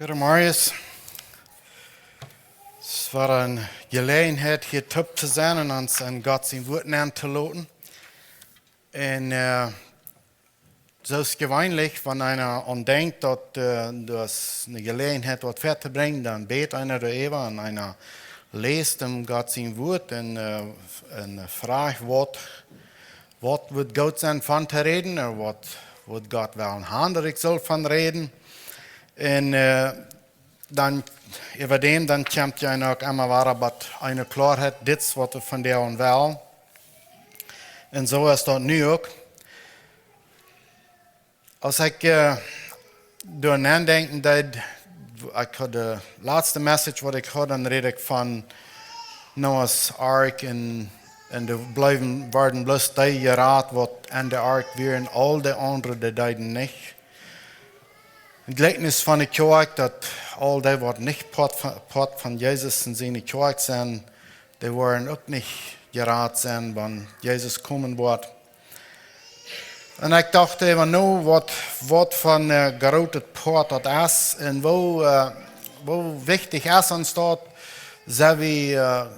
Goede Marius. Het was een gelegenheid hier top te zijn en ons aan God zijn woord aan te laten. En zoals gewoonlijk, wanneer einer aan denkt dat dus een gelegenheid wat ver te brengen, dan beet einer erover en einer leest hem God zijn woord en vraagt wat wordt God zijn van te reden, of wat wordt God wel een hand ik zal van reden. En dan over dem dan komt je ook immer waar wat een klaarheid, dit is wat we van der wel. En zo is dat nu ook. Als ik door nadenken dat ik had de laatste message wat ik had, dan red ik van Noah's Ark en de blijven worden bloos die geraad wat aan de ark weer en al de andere die deden niet. Het gelijkenis van de kerk dat al die wat niet part van Jezus en zijn kerk zijn, die worden ook niet geraad zijn wanneer Jezus komen wordt. En ik dacht even nou wat van grote part dat is en hoe wichtig is ons dat, zijn we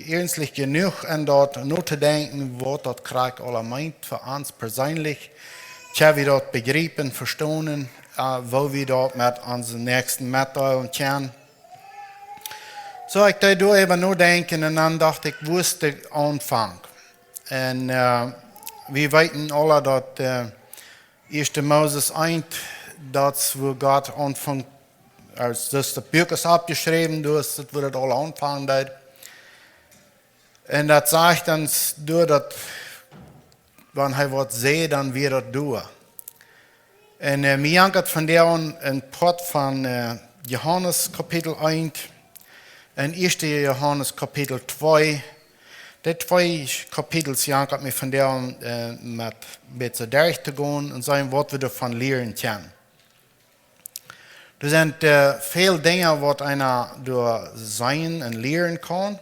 ernstlich genoeg en dat nu te denken wat dat krijgt alle meint voor ons persoonlijk. Kunnen we dat begrijpen, verstaan, hoe we dat met onze nächsten mitteilen kunnen. Zo ik deed door even nadenken en dan dacht ik, wo is de aanvang? En we weten alle dat 1 Moses 1, dat wo God aanvangt, als dus de boek is opgeschreven, dus dat wordt het alle aanvangen deed. En dat zegt ons door dat, wanneer hij wat zei, dan weer dat doen. En mij jankert van der een part van Johannes kapitel 1 en 1 Johannes kapitel 2. Die twee kapitels jankert mij van der met een beetje durch te gaan en zeggen wat we ervan leren kunnen. Er zijn veel dingen wat einer door zijn en leren kan.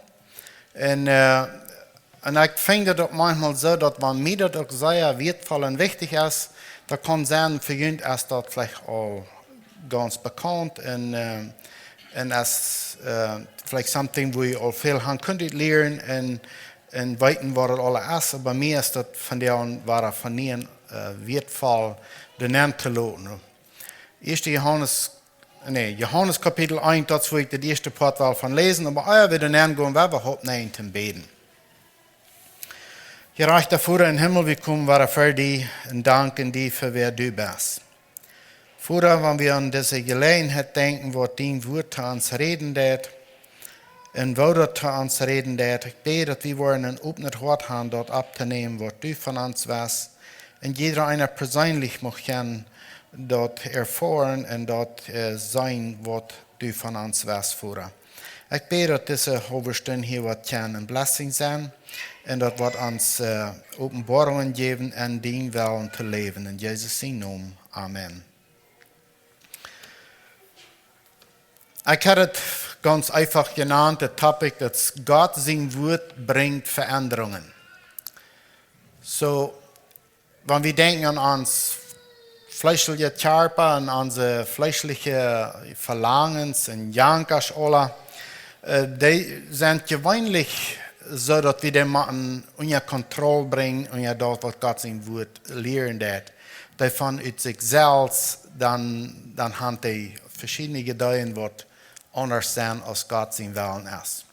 En ik vind het ook manchmal zo dat wanneer mij dat ook zeer wertvoll en wichtig is, dat kan zijn voor jullie is dat vielleicht al ganz bekannt en is vielleicht something wo je al veel aan kunt leren en weten wat het al is. Bij mij is dat van der waar van niet wertvoll de naam te laten. Johannes kapitel 1, dat is wo ik de eerste part wel van lezen, maar we dan gaan we op naar te beden. Gerechter Vater in Himmel, wir kommen wieder für dich und danken dir für wer du bist. Vater, wenn wir an diese Gelegenheit denken, wo dein Wort zu uns reden wird, und wo das zu uns reden wird, ich bete, dass wir ein offenes Hart haben, dort abzunehmen, was du von uns weißt, und jeder einer persönlich mag können, dort erfahren und dort sein, was du von uns weißt, Vater. Ich bete, dass diese halbe Stunde hier wird eine Blessing sein, en dat wordt ons openbaringen geven en dien willen te leven. In Jezus zijn naam. Amen. Ik heb het ganz einfach genannt, het topic, dat God zijn woord brengt veranderingen. So, wanneer we denken aan ons fleischliche Körper en onze fleischliche Verlangens en jankers alle, die zijn gewoonlijk zodat we die moeten onder controle brengen, onder dat wat God zijn woord leren deed. Die vanuit zichzelf dan hebben die verschillende gedachten wat anders zijn als God zijn willen is.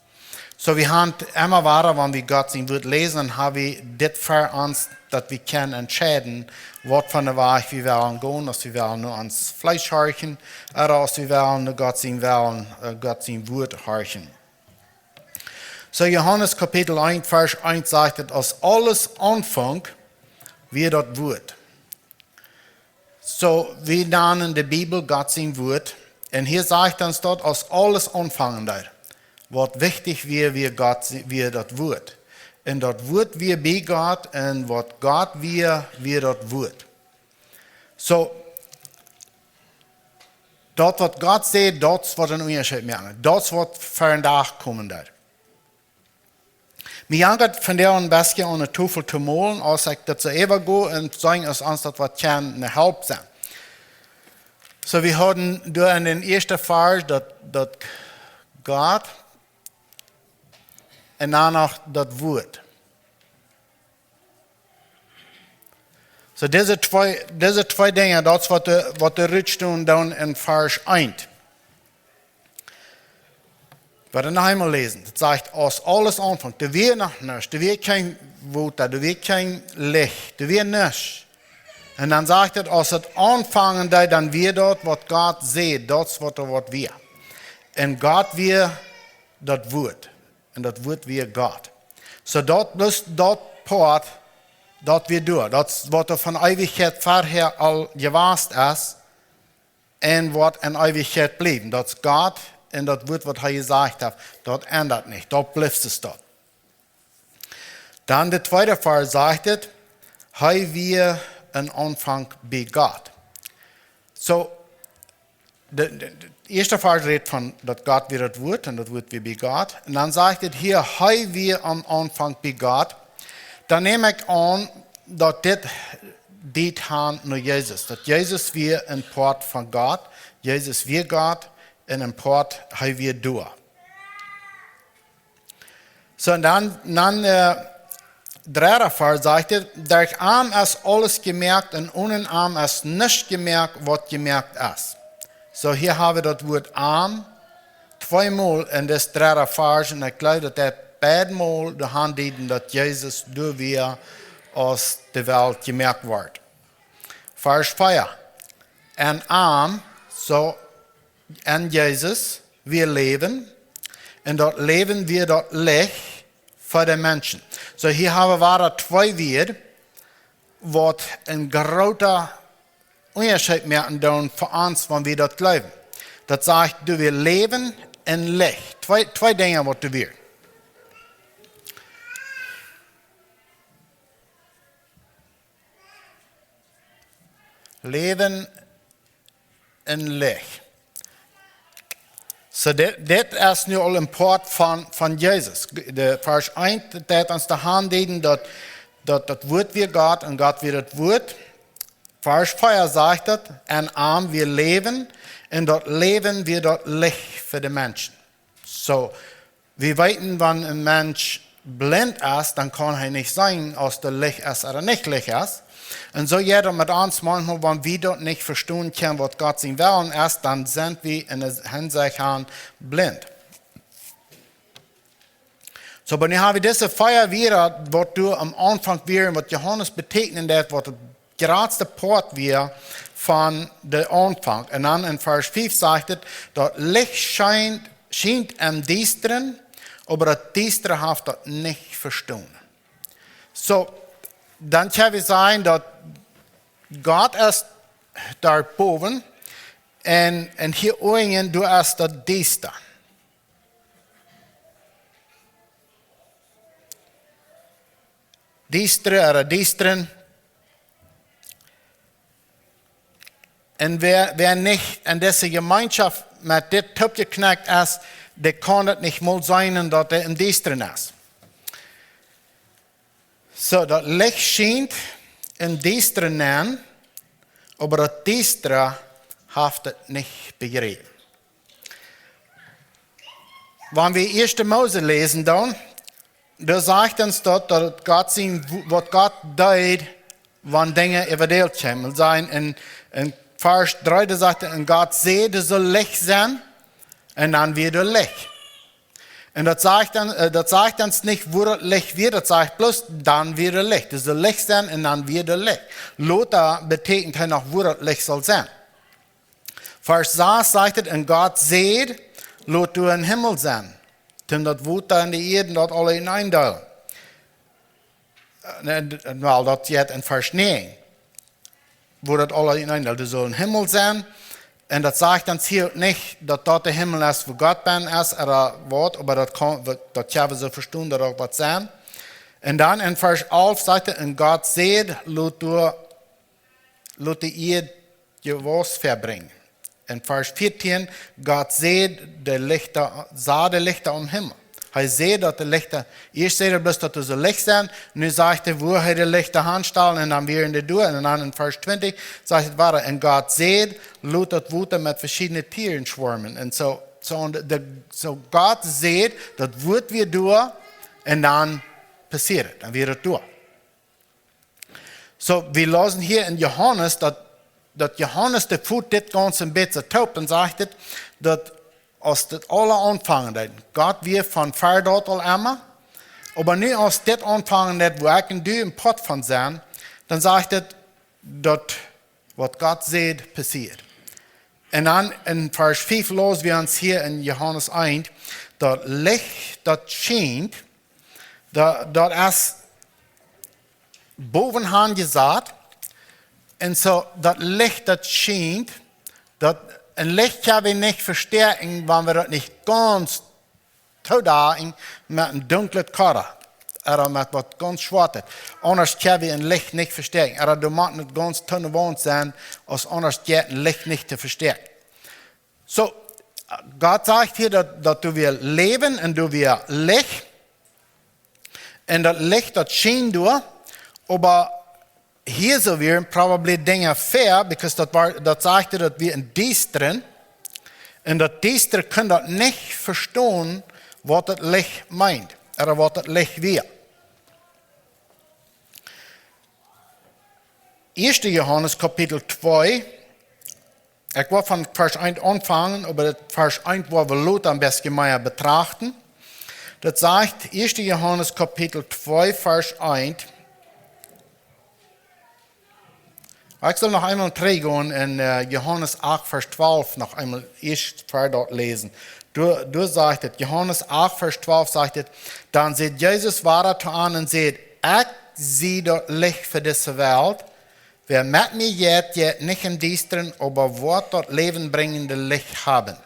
So we hebben immer weer, wanneer we God zijn woord lezen, hebben we dit voor ons, dat we kunnen entscheiden, wat van de weg we willen gaan, als we willen naar ons vlees horchen, of als we willen naar God zijn woord horchen. So Johannes Kapitel 1, Vers 1 sagt, dass als alles anfängt, wie das Wort. So, wir nennen die Bibel Gott sein Wort. Und hier sagt uns dort, als alles anfangen da. Was wichtig wie das Wort. Und das Wort wie bei Gott und was Gott wie das Wort. So, dort was Gott sagt, das wird ein Unterschied machen. Das wird für einen Tag kommen da. Mir jankert von der ein bisschen an der Tafel zu malen, als ich das so übergehe und sagen, als uns das was kann eine Help sein. So, wir hatten da in den ersten Vers, dass Gott und dann noch das Wort. So, diese zwei Dinge, das ist, was der Rückstund dann in Vers 1. Wir noch einmal lesen. Das sagt, aus alles Anfang, da wird noch nichts, da wird kein Wort, da wird kein Licht, da wird nichts. Und dann sagt er, als het anfangen, dann wird dort, was Gott sieht, das ist, was wir. Und Gott wird das Wort. Und das Wort wird Gott. So, dort bloß dort Part, dort wird durch. Das, was von Ewigkeit vorher all gewasst ist, und was in Ewigkeit blieb. Das ist Gott und das Wort, was er gesagt hat, dort ändert nicht. Dort bleibt es dort. Dann der zweite Fall sagt es, wir ein Anfang bei Gott. So, der erste Fall redet von, dass Gott wird das Wort und das Wort wird bei Gott. Und dann sagt es hier, wir am Anfang bei Gott. Dann nehme ich an, dass das geht nur Jesus. Dass Jesus wir ein Part von Gott, Jesus wir Gott und ein Part wir durch. So, und dann dritter Fall sagt er, durch Arm ist alles gemerkt und ohne Arm ist nicht gemerkt, was gemerkt ist. So, hier haben wir das Wort Arm zweimal in das dritte Vers und ich glaube, dass das beidmal die Hand dienen, dass Jesus durch wir aus der Welt gemerkt wird. Vers 4. Ein Arm, so an Jesus, wir leben und dort leben wir dort Licht für die Menschen. So, hier haben wir zwei Wörter, was ein großer Unterschied machen für uns, wenn wir dort glauben. Das sagt, du wir leben in Licht. Zwei Dinge, was du willst. Leben in Licht. So, das ist nur all Import von Jesus. Der Vers 1, das uns die Hand geben, dass das Wort wir Gott und Gott wird das Wort. Vers 4 sagt das, ein Arm wir leben und dort leben wir dort Licht für die Menschen. So, wir wissen, wenn ein Mensch blind ist, dann kann er nicht sagen, ob der Licht ist oder nicht Licht ist. Und so jeder mit uns manchmal, wenn wir dort nicht verstehen können, was Gott sein Willen ist, dann sind wir in der Hinsicht blind. So, aber dann haben wir diese Feier wieder, was du am Anfang wieder, was Johannes bezeichnet hat, was der geradste Port wir von der Anfang. Und dann in Vers 5 sagt es, das Licht scheint am Düsteren, aber das Düstere hat das nicht verstanden. So, dann kann wir sagen, dass Gott ist da oben und hier unten du ist das Düster. Düstere oder Düsteren. Und wer nicht in dieser Gemeinschaft mit dem Typ geknackt ist, der kann es nicht mal sein, dass er im Düsteren ist. So, das Licht scheint im Düsteren an, aber das Düstere hat es nicht begriffen. Wenn wir 1. Mose lesen, da sagt uns dort, dass Gott sieht, was Gott tut, wenn Dinge überdeelt kommen. In Vers 3 da sagt er, und Gott sieht, es soll Licht sein, und dann wird es Licht. Und das sagt uns nicht, wo das Licht wird, das sagt bloß, dann wird es Licht. Es soll Licht sein und dann wird es Licht. Lothar betekent hij noch, wo das Licht soll sein. Vers 6 sagt es, und Gott sieht, lot du im Himmel sein. Denn das Wort in die Erde, dort alle hineindeilen. Wel, dat zit in Vers 9. Wo das alle hineindeilen. Er soll im Himmel sein. Und das sagt uns hier nicht, dass dort der Himmel ist, wo Gott ist, oder was, aber das können wir so verstehen, dass auch was sein. Und dann in Vers 11 sagt er, und Gott sieht, lot die Erde was verbringen. In Vers 14, Gott sieht die Lichter am Himmel. Hij zei dat de lichten, eerst zei hij bloß dat er zo licht zijn, nu zegt hij wo hij de lichten aanstellen en dan weer in de deur. En dan in vers 20 zegt het waar, en God zei, laat het water met verschillende tieren schwarmen. En zo God zei, dat wordt weer door en dan passiert het, dan weer het door. So, we lezen hier in Johannes, dat Johannes de voet dit ganze een beetje taupt en zegt het, dat als dit alle aanvangen deed, God weer van ver dat al immer, maar nu als dit aanvangen deed, waar ik en du een pot van zijn, dan zegt het, dat wat God zegt, passiert. En dan in vers 5 lezen we ons hier in Johannes 1, dat licht dat schijnt, dat is bovenaan gezet. En zo dat licht dat schijnt, dat een licht kan we niet versterken, wanneer we dat niet ganz toedagen met een donkere kade. Of met wat ganz zwart is. Anders kan we een licht niet versterken. Of er moet niet ganz dunne wand zijn, als anders gaat een licht niet te versterken. So, God zegt hier dat du weer leven en du weer licht. En dat licht dat schijnt door, maar hier zo weer probably dingen fair, because dat zegt dat we een duisteren. En dat duister kan dat niet verstaan wat het licht meint. Of wat het licht weer. 1. Johannes kapitel 2. Ik wil van vers 1 aanvangen, maar het vers 1 waar we Lot am besten mehr betrachten. Dat zegt 1. Johannes kapitel 2 vers 1. Ich soll noch einmal reingehen in Johannes 8, Vers 12 noch einmal erst dort lesen. Du sagt es, Johannes 8, Vers 12 sagt es, dann sieht Jesus weiter an und sagt, ich sehe das Licht für diese Welt. Wer mit mir geht nicht im Düstern, aber wird das lebenbringende Licht haben.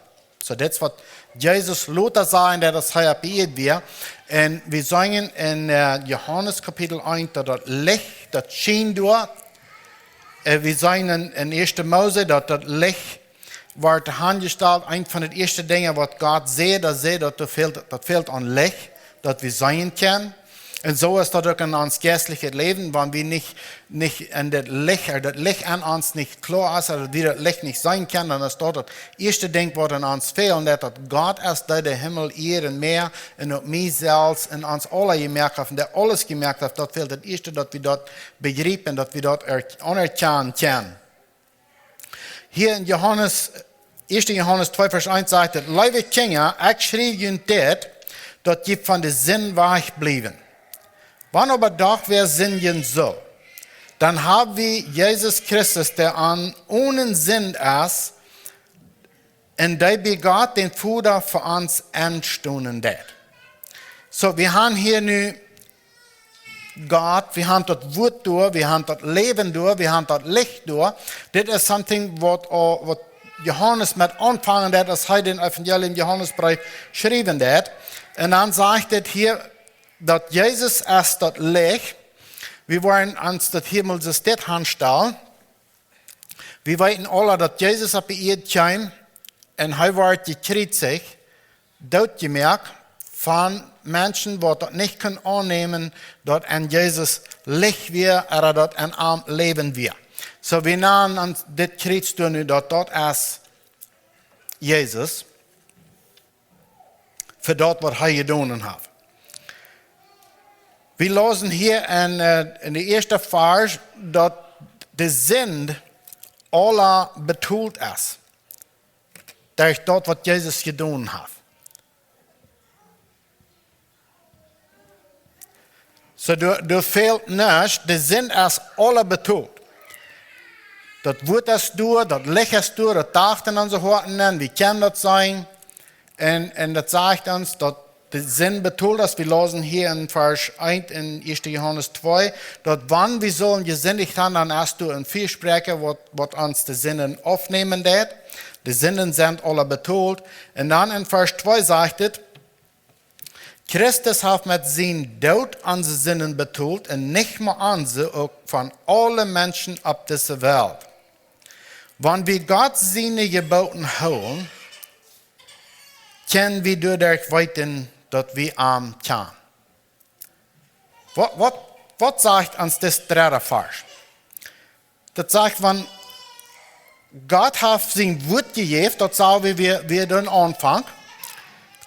So, das ist, was Jesus Luther sagen, der das hier beiet wird. Und wir sagen in Johannes Kapitel 1, dass das Licht, das schien durch. Wir sagen in 1. Mose, dass das Licht wordt aangestellt. Een van de eerste dingen wat God zei, dat fehlt aan Licht, dat we zijn kunnen. En zo is dat ook in ons geestliche leven, wanneer we niet in dat Licht aan ons niet klaar is, dat we dat Licht niet zijn kunnen, dan is dat het eerste ding wat aan ons fehlt, dat God is, dat de hemel hier en meer, en op mij zelfs, en ons alle gemerkt heeft, en dat alles gemerkt heeft, dat fehlt het eerste, dat we dat begrijpen, en dat we dat anerkennen kunnen. Hier in 1. Johannes 2 vers 1 zegt het, lieve kinderen, ik schreef jullie dit, dat je van de zin wegblijven. Wanneer aber doch wir sinnen so, dann haben wir Jesus Christus, der an ohne Sinn ist, und der bei Gott den Vater für uns entstanden hat. So, wir haben hier nu Gott, wir haben das Wort durch, wir haben das Leben durch, wir haben das Licht durch. Das ist something, what Johannes mit anfangen hat, als er den Evangelium Johannesbrief geschrieben hat. Und dann sagt er hier, dass Jesus ist das Licht. Wir wollen uns das Himmelsystem anstellen. Wir wissen alle, dass Jesus auf die Erde kam und er wird gekreuzigt, doodgemerkt von Menschen, die das nicht annehmen können, dass an Jesus Licht wird oder dass an Arm Leben wird. So wir nehmen uns das Kreuz tun, dass das ist Jesus, für das, was er getan hat. Wir lesen hier in der ersten Vers, dass der Sinn aller betont ist. Durch das, was Jesus getan hat. So, du fehlt nichts, der Sinn ist aller betont. Das Wort ist durch, das Licht ist durch, das dachten an so Horten, wie kann das sein? Und das sagt uns, dass der Sinn betont ist, wir lesen hier in Vers 1 in 1. Johannes 2, dass wann wir sollen gesündigt haben, dann hast du ein Vielsprecher, was uns die Sinnen aufnehmen wird. Die Sinnen sind alle betont. Und dann in Vers 2 sagt es, Christus hat mit seinem Tod unsere Sinnen betont und nicht mehr unsere, auch von allen Menschen auf dieser Welt. Wenn wir Gott seine Geboten holen, können wir dadurch weiter dass wir arm kann. Was sagt uns das dritte Vers? Das sagt, wenn Gott hat sein Wort gegeben, das sagen wir den Anfang.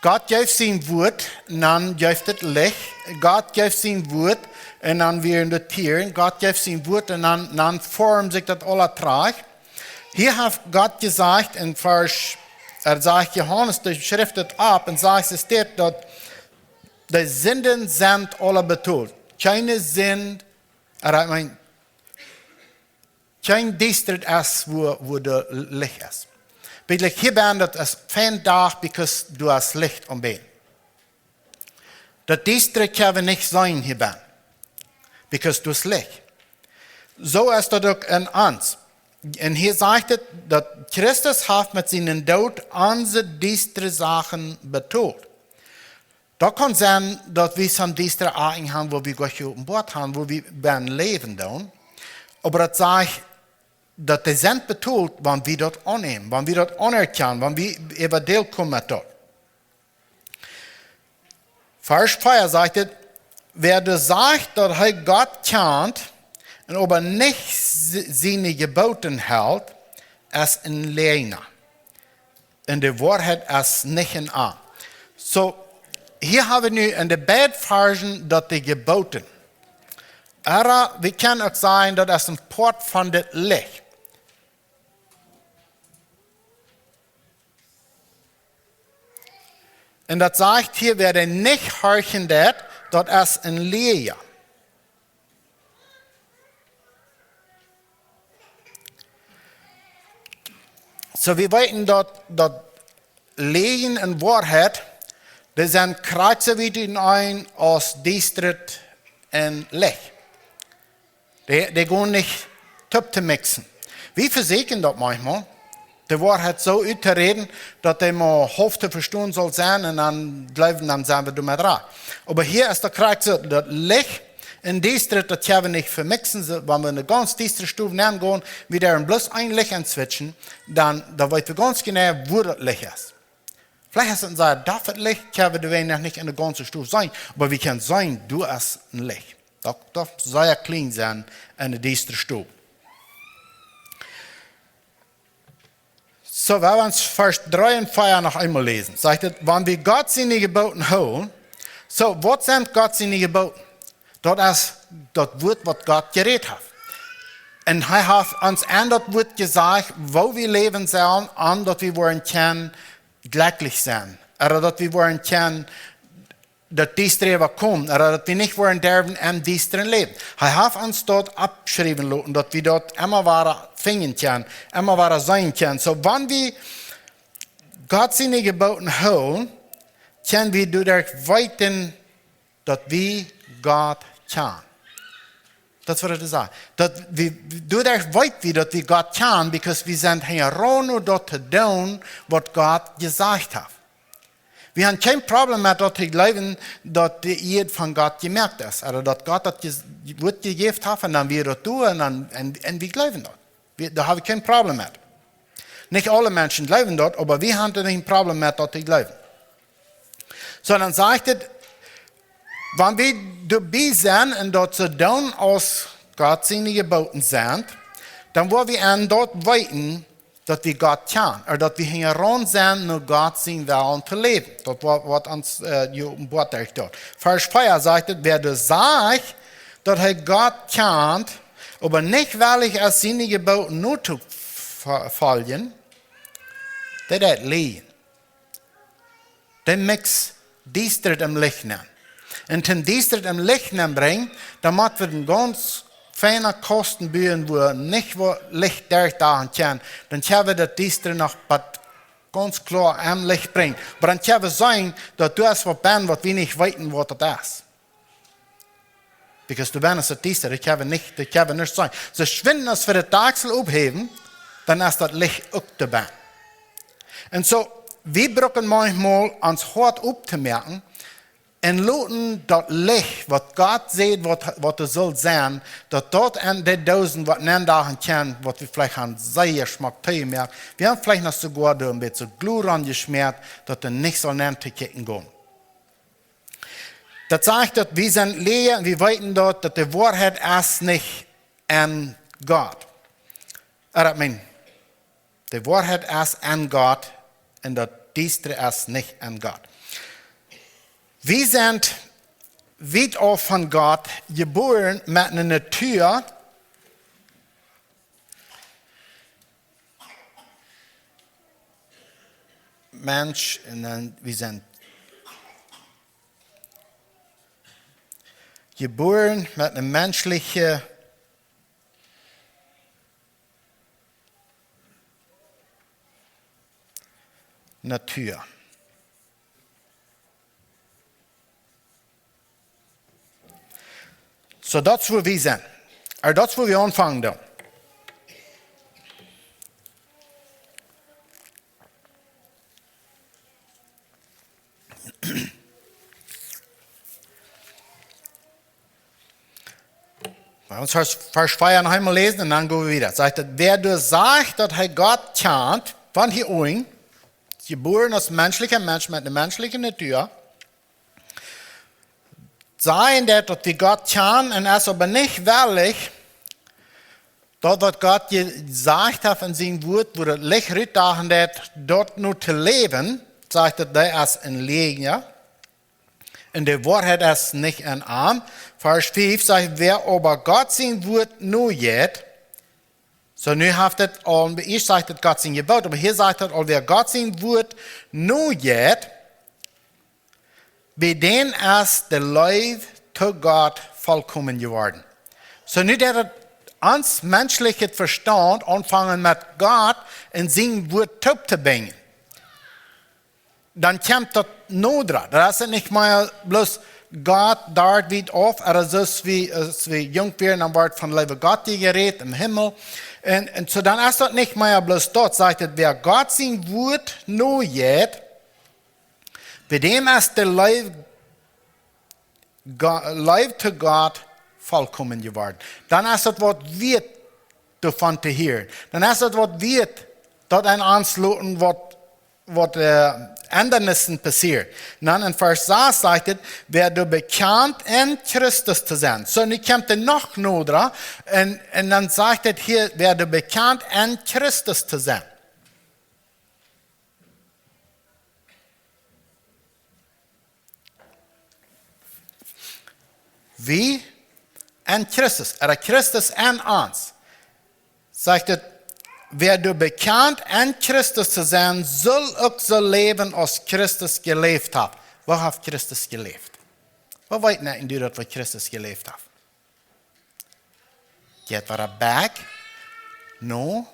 Gott gibt sein Wort, und dann gibt es Licht. Gott gibt sein Wort, und dann werden die Tiere. Gott gibt sein Wort, und dann formt sich das alle drei. Hier hat Gott gesagt, in Vers, sagt Johannes, der schriftet ab, und sagt, es steht dort, die Sünden sind alle betont. Keine Sünde, kein Distrikt ist, wo der Licht ist. Weil hier bin das ist kein Tag, because du hast Licht umben. Das Distrikt kann nicht sein hier bin, because du hast Licht. So ist das auch in uns. Und hier sagt es, dass Christus hat mit seinem Tod unsere düstere Sachen betont. Da kann sein, dass wir some düstere Arten haben, wo wir Gott auf Bord haben, wo wir leben dann. Aber das sagt, dass die sind betont, wenn wir das annehmen, wenn wir das anerkennen, wenn wir über Deal kommen mit dort. Vers 4 sagt es, wer das sagt, dass er Gott kennt, und aber nicht seine Geboten hält, ist ein Lehner. Und die Wahrheit ist nicht in ihm. So, hier haben wir in der Beidversen, dass die Geboten. Aber wir können auch sagen, dass es ein Port von dem Licht. Und das sagt hier, wer den nicht horchen wird, das ist ein Lehrer. So, wir wissen, dass Lehen und Wahrheit, das sind Kreuze wie in ein aus Distrikt und Licht. Die gehen nicht top zu mixen. Wir versuchen das manchmal, die Wahrheit so auszureden, dass die mal hof zu verstehen soll sein und dann glauben, dann sind wir damit dran. Aber hier ist der Kreuze, das Licht in Distrikt, das können wir nicht vermixen, wenn wir eine ganz Distrikt Stufe nehmen gehen, wieder bloß ein Licht answitchen, dann weiß wir ganz genau, wo das Licht ist. Vielleicht ist es sagen, das Licht können wir nicht in der ganzen Stufe sein, aber wir können sagen, du hast ein Licht. Das soll ja clean sein in der Distrikt Stufe. So, wenn wir uns Vers 3 und 4 noch einmal lesen, sagt es, wenn wir Gott seine Geboten holen, so, was sind Gott seine Geboten? Das ist das Wort, was Gott geredet hat. Und er hat uns an das Wort gesagt, wo wir leben sollen, und dass wir wollen können, glücklich sein. Oder dass wir wollen können, dass dies drüber kommt. Oder dass wir nicht wollen dürfen im düsteren Leben. Er hat uns dort abgeschrieben lassen, dass wir dort immer weiter finden können, immer weiter sein können. So, wenn wir Gott seine Geboten holen, können wir dadurch weiten, dass wir Gott kennen. Das würde ich sagen. Dadurch weit wir, dass wir Gott kennen, weil wir sind hier nur dort zu tun, was Gott gesagt hat. Wir haben kein Problem mit, dass wir glauben, dass ihr von Gott gemerkt ist. Oder dass Gott das Wort gegeben hat und dann wir das tun und wir glauben das. Da habe ich kein Problem mit. Nicht alle Menschen glauben das, aber wir haben nicht ein Problem mit, dass wir glauben. Sondern sagt es, wenn wir dabei sind und dort zu tun, aus Gott seine Geboten sind, dann wollen wir an dort weiten, dass wir Gott kennen. Oder dass wir heran sind, nur Gott sein Willen zu leben. Das was uns hier im Wort dort. Vers 4 sagt, wer das sagt, dass er Gott kennt, aber nicht weil als seine Geboten nur zu folgen, der wird lehen. Der mix Distrikt im Licht nehmen. Und wenn Distrikt im Licht bringen, dann macht wir einen ganz feinen Kostenbühnen, wo nicht wo Licht durchdachen kann. Dann können wir das Distrikt noch ganz klar am Licht bringen. Aber dann können wir sagen, dass du hast was bist, was wir nicht wissen, was das ist. Weil du bist das Distrikt, das können wir nicht sagen. So, wenn wir für den Tagsel aufheben, dann ist das Licht auch dabei. Und so, wir brauchen manchmal uns hart aufzumerken, und lassen das Licht, was Gott sieht, was es soll sein, dass dort an den Dosen, was nennen kann, was wir vielleicht haben, sehr Geschmack merken. Wir haben vielleicht noch sogar ein bisschen Glut angeschmiert, dass er nicht so nennen zu kicken gehen. Das sagt, dass wir sind leer und wir wissen dort, dass die Wahrheit ist nicht an Gott. Die Wahrheit ist an Gott und das Düstere ist nicht an Gott. Wir sind weit auf von Gott geboren mit einer Natur, Mensch, und dann wir sind geboren mit einer menschlichen Natur. So, das wo wir sind. Aber das wo wir anfangen da. Bei uns Vers 2 einmal lesen und dann gehen wir wieder. Sagt, wer du sagt, dass er Gott kennt, von hier oben, geboren als menschlicher Mensch mit einer menschlichen Natur, sagen, dass wir Gott kennen und es aber nicht wirklich, dort was Gott gesagt hat in seinem Wort, wo das Licht rütdachen hat, dort nur zu leben, sagt er, das ist ein Leben, ja. Und die Wahrheit ist nicht ein Arm. Vers 5 sagt, wer aber Gott sein Wort nur jet, so nu haft het al, ich sagt het Gott sein Gebot, aber hier sagt het al, wer Gott sein Wort nur jet, bei denen ist der Leib zu Gott vollkommen geworden. So nu der uns menschliches Verstand anfangen mit Gott in sein Wort zu bringen. Dann kommt das nur dran. Das ist nicht mal bloß Gott dort wieder auf, aber so wie jung werden, dann wird von Leben Gott geredet im Himmel. Und so dann ist das nicht mal bloß dort, sagt es, wer Gott sein Wort nur jet, bei dem ist der Leib zu Gott vollkommen geworden. Dann ist das, was wird davon zu hören. Dann ist das, was wird dort ein Ansluten, was Ändernissen passiert. Dann in Vers 6 sagt es, wer du bekannt in Christus zu sein. So, nu kommt noch dran, und dann sagt es hier, wer du bekannt in Christus zu sein. Wie? In Christus. Oder Christus in uns. Sagt es, wer du bekannt in Christus zu sein, soll auch so leben, als Christus gelebt hat. Wo hat Christus gelebt? Wo weet nicht du, dass Christus gelebt hat? Geht wir back? No,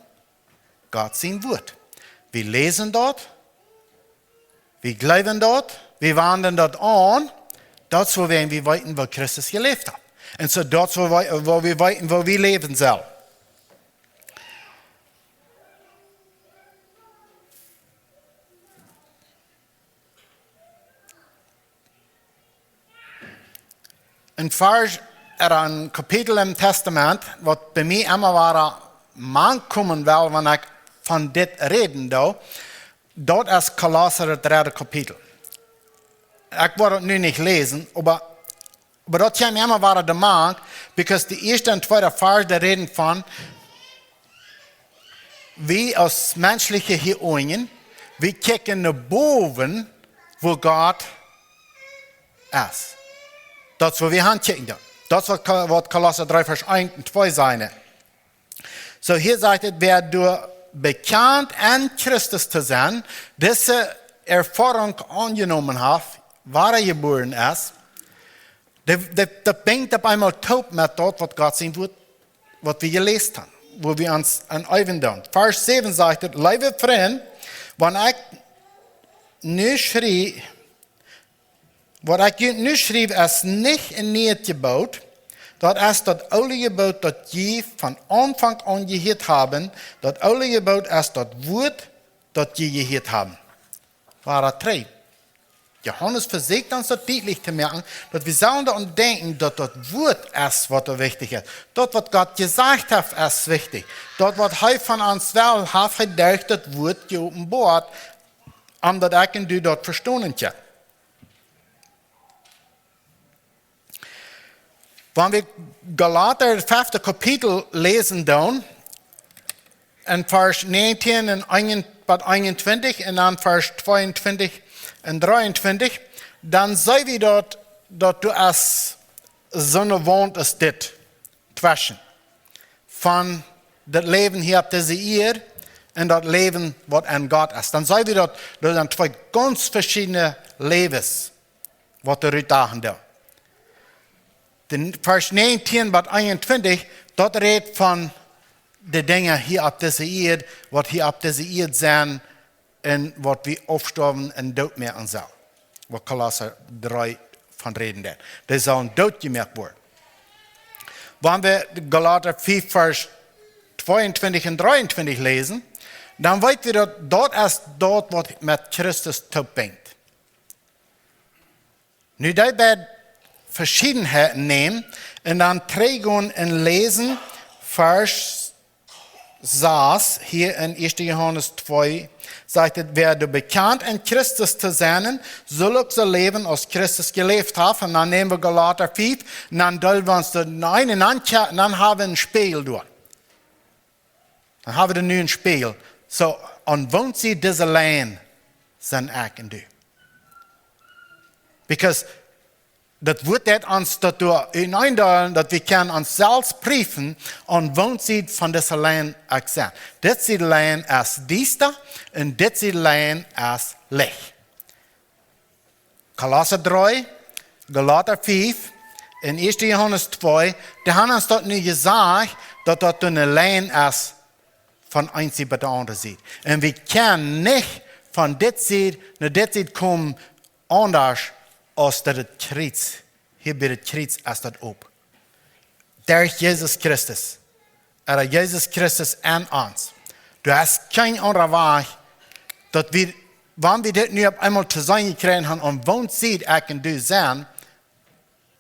Gott sein Wort. Wir lesen dort, wir glauben dort, wir wandern dort an, dort wo wir weiten, wo Christus gelebt hat. Und so dort wo wir weiten, wo wir leben sollen. Ein Kapitel im Testament, was bei mir immer war, man kommen will, wenn ich von dit reden da, dort ist Kolosser 3. Kapitel. Ich wollte es nu nicht lesen, aber dort kam immer war der Mann, because die erste und zweite Vers, die reden von, wie als menschliche hier unten, wir kicken nach oben, wo Gott ist. Das, wo wir hinkicken. Das, was Kolosser 3, Vers 1 und 2 sein. So hier sagt es, wer du bekannt in Christus zu sein, diese Erfahrung angenommen hat, war er geboren ist, das bringt auf einmal taub mit dort, was Gott sein wird, was wir gelesen haben, wo wir uns an Eiven tun. Vers 7 sagt es, liebe Freunde, wenn ich nicht schrie, was ich nu schreef, ist nicht in Niet Gebot, das ist das alte Gebot, das je von Anfang an gehört haben. Das alte Gebot ist das Wort, das je gehört haben. War 3. Johannes versucht uns das deutlich zu merken, dass wir sollen daran denken, dass das Wort ist, was wichtig ist. Das, was Gott gesagt hat, ist wichtig. Das, was er von uns will, hat er durch das Wort geopenbart, um das ich und du dort verstehen können. Wenn wir Galater 5. Kapitel lesen dann, in Vers 19 und 21 und dann Vers 22 und 23, dann sehen wir dort, dass du als Sonne wohnt ist dit, zwischen. Von das Leben hier auf dieser Erde und das Leben, was an Gott ist. Dann sehen wir dort, dass dann zwei ganz verschiedene Lebens, was du dachten da. Den Vers 19 bis 21, dort redet von den Dingen hier auf dieser Erde, was hier auf dieser Erde sind und was wir aufsterben und Tod merken sollen. Was Kolosser 3 von reden wird. Die sollen Tod gemerkt werden. Wenn wir Galater 4, Vers 22 und 23 lesen, dann weten wir, dass dort ist dort, was mit Christus topbringt. Nu, die werden Verschiedenheiten nehmen und dann trägen und lesen Vers 6, hier in 1. Johannes 2, sagt es, wer du bekannt in Christus zu sein, soll auch so leben, als Christus gelebt hat. Und dann nehmen wir Galater 5, und dann dulden wir uns da rein, und dann haben wir ein Spiel dort. Dann haben wir nu ein Spiel. So, und wohnt sie diese Land, sind ich und du. Because das wird uns dazu hineindalen, dass wir uns selbst prüfen und wohnt sie von dieser Land sein. Das ist Land als Dienste und das ist Land als Licht. Kolosser 3, Galater 5 und 1. Johannes 2, die haben uns dort nicht gesagt, dass dort eine Land ist, von eins bis der andere sieht. Und wir können nicht von das Seed nach das Seed kommen, anders als das Kreuz. Hier bei das Kreuz ist das ob. Durch Jesus Christus. Jesus Christus an uns. Du hast kein anderer Weg, dass wir, wenn wir das nicht auf einmal zu sein gekriegt haben und wohnt sieht, ich und du sein,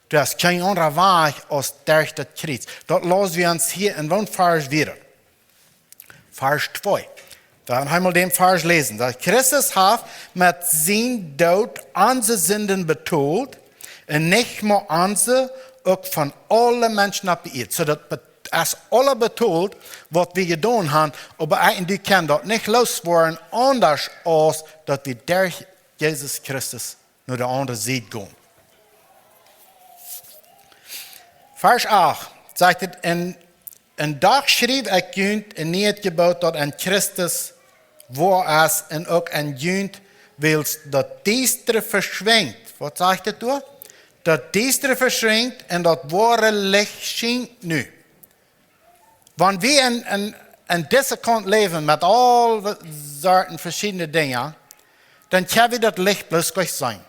du hast kein anderer Weg als durch das Kreuz. Dort lassen wir uns hier in Wohnvers wieder. Vers 2. Dann einmal den Vers lesen. Da Christus hat mit seinem Tod unsere Sünden betont und nicht nur unsere, auch von allen Menschen abgeirrt. So dass es alle betont, was wir getan haben, aber eigentlich kann dort nicht loswerden, anders als dass wir durch Jesus Christus nur der andere Seite gehen. Vers 8 sagt es, en dag schreef ik junt en niet gebouwd dat aan Christus waar is en ook aan junt wils dat diestere verschwingt. Wat zegt het door? Dat diestere verschwingt en dat ware licht schijnt nu. Want wie in deze kant leven met al soorten verschillende dingen, dan kan we dat licht plötzlich zijn.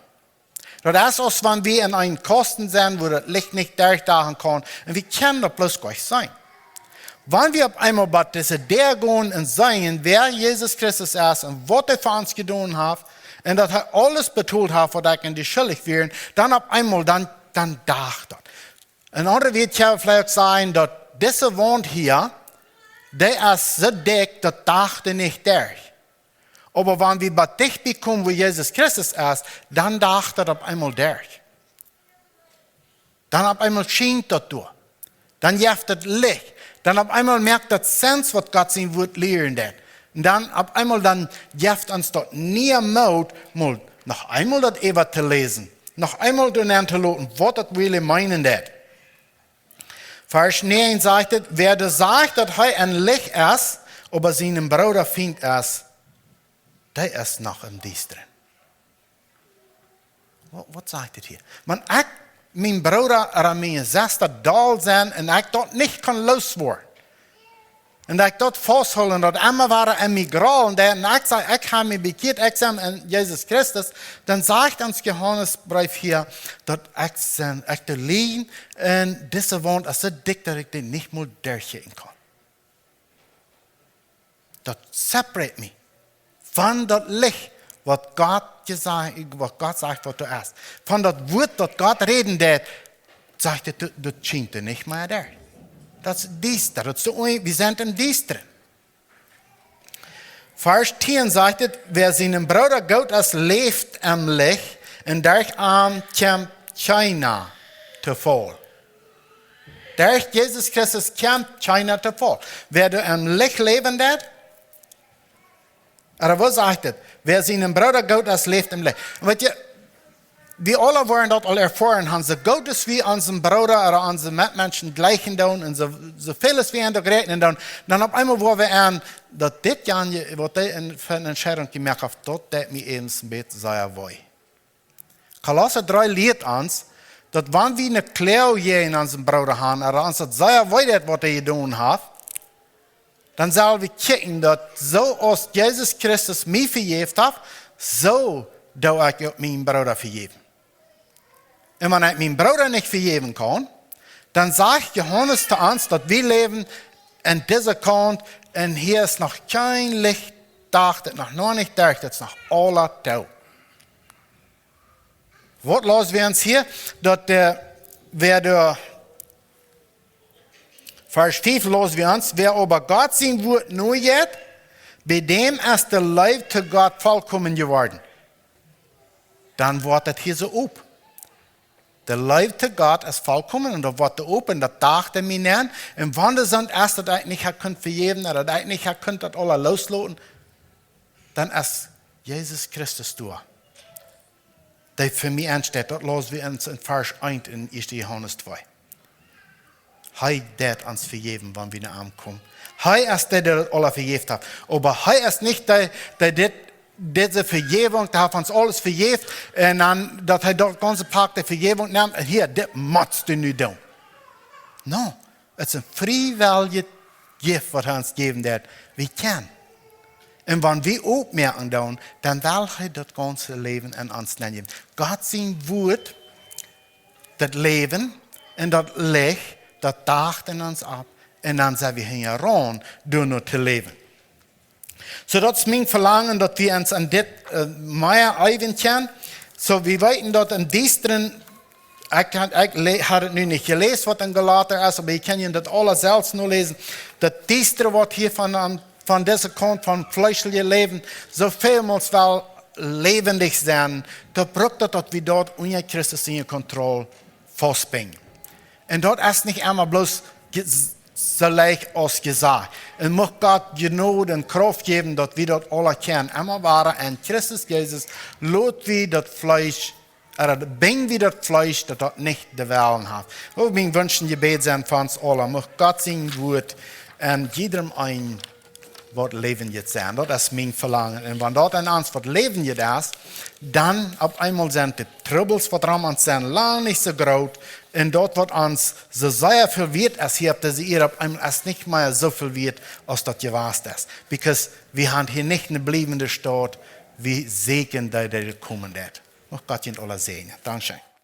Dat is als wanneer we in een kosten zijn waar het licht niet durchdagen kan en we kunnen dat plötzlich zijn. Wenn wir auf einmal bei dieser der gehen und sagen, wer Jesus Christus ist und was er für uns getan hat, und dass er alles betont hat, was ich in die schuldig wären, dann auf einmal, dann dacht das. Ein anderer wird ja vielleicht sagen, dass dieser Wand hier, der ist so dick, das dachte nicht durch. Aber wenn wir bei dich bekommen, wo Jesus Christus ist, dann dacht das auf einmal durch. Dann auf einmal scheint das durch. Dann jeft das Licht. Dann auf einmal merkt das Sens, was Gott sein Wort lehren wird. Und dann auf einmal dann jeft uns dort nie Mut, mal noch einmal das Eva zu lesen. Noch einmal zu lassen, was das really meinen wird. Vers 9 sagt es, wer das sagt, dass er ein Licht ist, aber seinen Bruder findet ist, der ist noch im Düsteren. Was sagt es hier? Man, mein Bruder oder meine Schwester da zijn en ik dat niet kan loswerden. En ik dat vasthouden, dat immer waren een migraal. En ik zei, ik heb me bekeerd, ik zei in Jesus Christus. Dan zegt ons Johannesbrief hier, dat ik te liegen en deze wand is zo dik dat ik die niet meer doorgaan kan. Dat separeert me van dat licht. Wat God sagt, wat du ist. Von das Wort, das Gott reden wird, sagt er, das scheint nicht mehr da. Das ist Düster, wir sind im Düsteren. Vers 10 sagt es, wer seinen Bruder Gott als lebt im Licht, und durch ihn kommt keiner zu Fall. Durch Jesus Christus kommt keiner zu Fall. Wer du im Licht leben wird, oder was sagt das? Wer seinen Bruder Gott als lebt im Licht. Und weißt ihr, wir alle wollen das alle erfahren haben, so gut ist wie unseren Bruder oder unsere Mitmenschen gleichen tun und so vieles wie an der Geräten tun, dann auf einmal, wo wir an, dass das Jahr, was die für eine Entscheidung gemerkt hat, das mir eben ein bisschen sehr wohl. Kolosser 3 lehrt uns, dass wenn wir eine Klärung hier in unserem Bruder haben, oder uns das sehr wohl ist, was er getan hat, dann sollen wir kicken, dass so als Jesus Christus mich vergeben hat, so darf ich auch meinen Bruder vergeben. Und wenn ich meinen Bruder nicht vergeben kann, dann sagt Johannes zu uns, dass wir leben in dieser Kant und hier ist noch kein Licht da, das noch nicht durch, das ist noch aller Tau. Was los wir uns hier, dass wer der Vers 5 los wir uns, wer aber Gott sein Wort nur jetzt, bei dem ist der Leib zu Gott vollkommen geworden. Dann wird das hier so up. Der Leib zu Gott ist vollkommen und da wird er up und das dachte mir nicht. Und wenn der Sonntag erst das nicht könnt vergeben oder das nicht könnt das alle loslassen, dann ist Jesus Christus durch. Der für mich ansteht, das los wir uns in Vers 1 in 1. Johannes 2. Hij wird uns vergeben, wenn wir nach ihm kommen. Hij ist der, der alles vergeben hat. Aber hij ist nicht der diese Vergebung, der hat uns alles vergeben, und dann, dass er dort ganze Pack der Vergebung nimmt, und hier, das musst du nicht tun. No, es ist ein freiwilliges Gift, was er uns geben wird. Wir können. Und wenn wir aufmerken tun, dann will er das ganze Leben in uns nehmen. Gott sein Wort, das Leben und das Licht, das dacht in uns ab, und dann sind wir hier ran, nur zu leben. So das ist mein Verlangen, dass wir uns an das mehr eigen können. So wir wissen, dass in diesen, ich habe es nu nicht gelesen, was in Galater ist, aber ich kann Ihnen das alles selbst nur lesen, dass diesen, was hier von dieser Kant, von fleischlichem Leben, so vielmals will lebendig sein, da braucht das, dass wir dort unter Christus in Kontrolle festbringen. Und dort ist nicht einmal bloß so leicht als gesagt. Und muss Gott Gnade und Kraft geben, dass wir das alle kennen. Immer waren in Christus Jesus, lot wie das Fleisch, oder bringen wir das Fleisch, das nicht die Wellen hat. Wir wünschen Gebet sein von uns alle. Muss Gott sein Wort und jedem ein was Leben jetzt sein. Das ist mein Verlangen. Und wenn dort ein ans was Leben jetzt ist, dann auf einmal sind die Troubles, was dran uns sind, lang nicht so groß. Und dort wird uns so sehr viel wird, als hier habt ihr auf einmal erst nicht mehr so viel wird, als das gewasst ist. Because wir haben hier nicht eine bleibende Stadt, wie Segen, der kommen wird. Noch Gott Ihnen alle segnen. Dankeschön.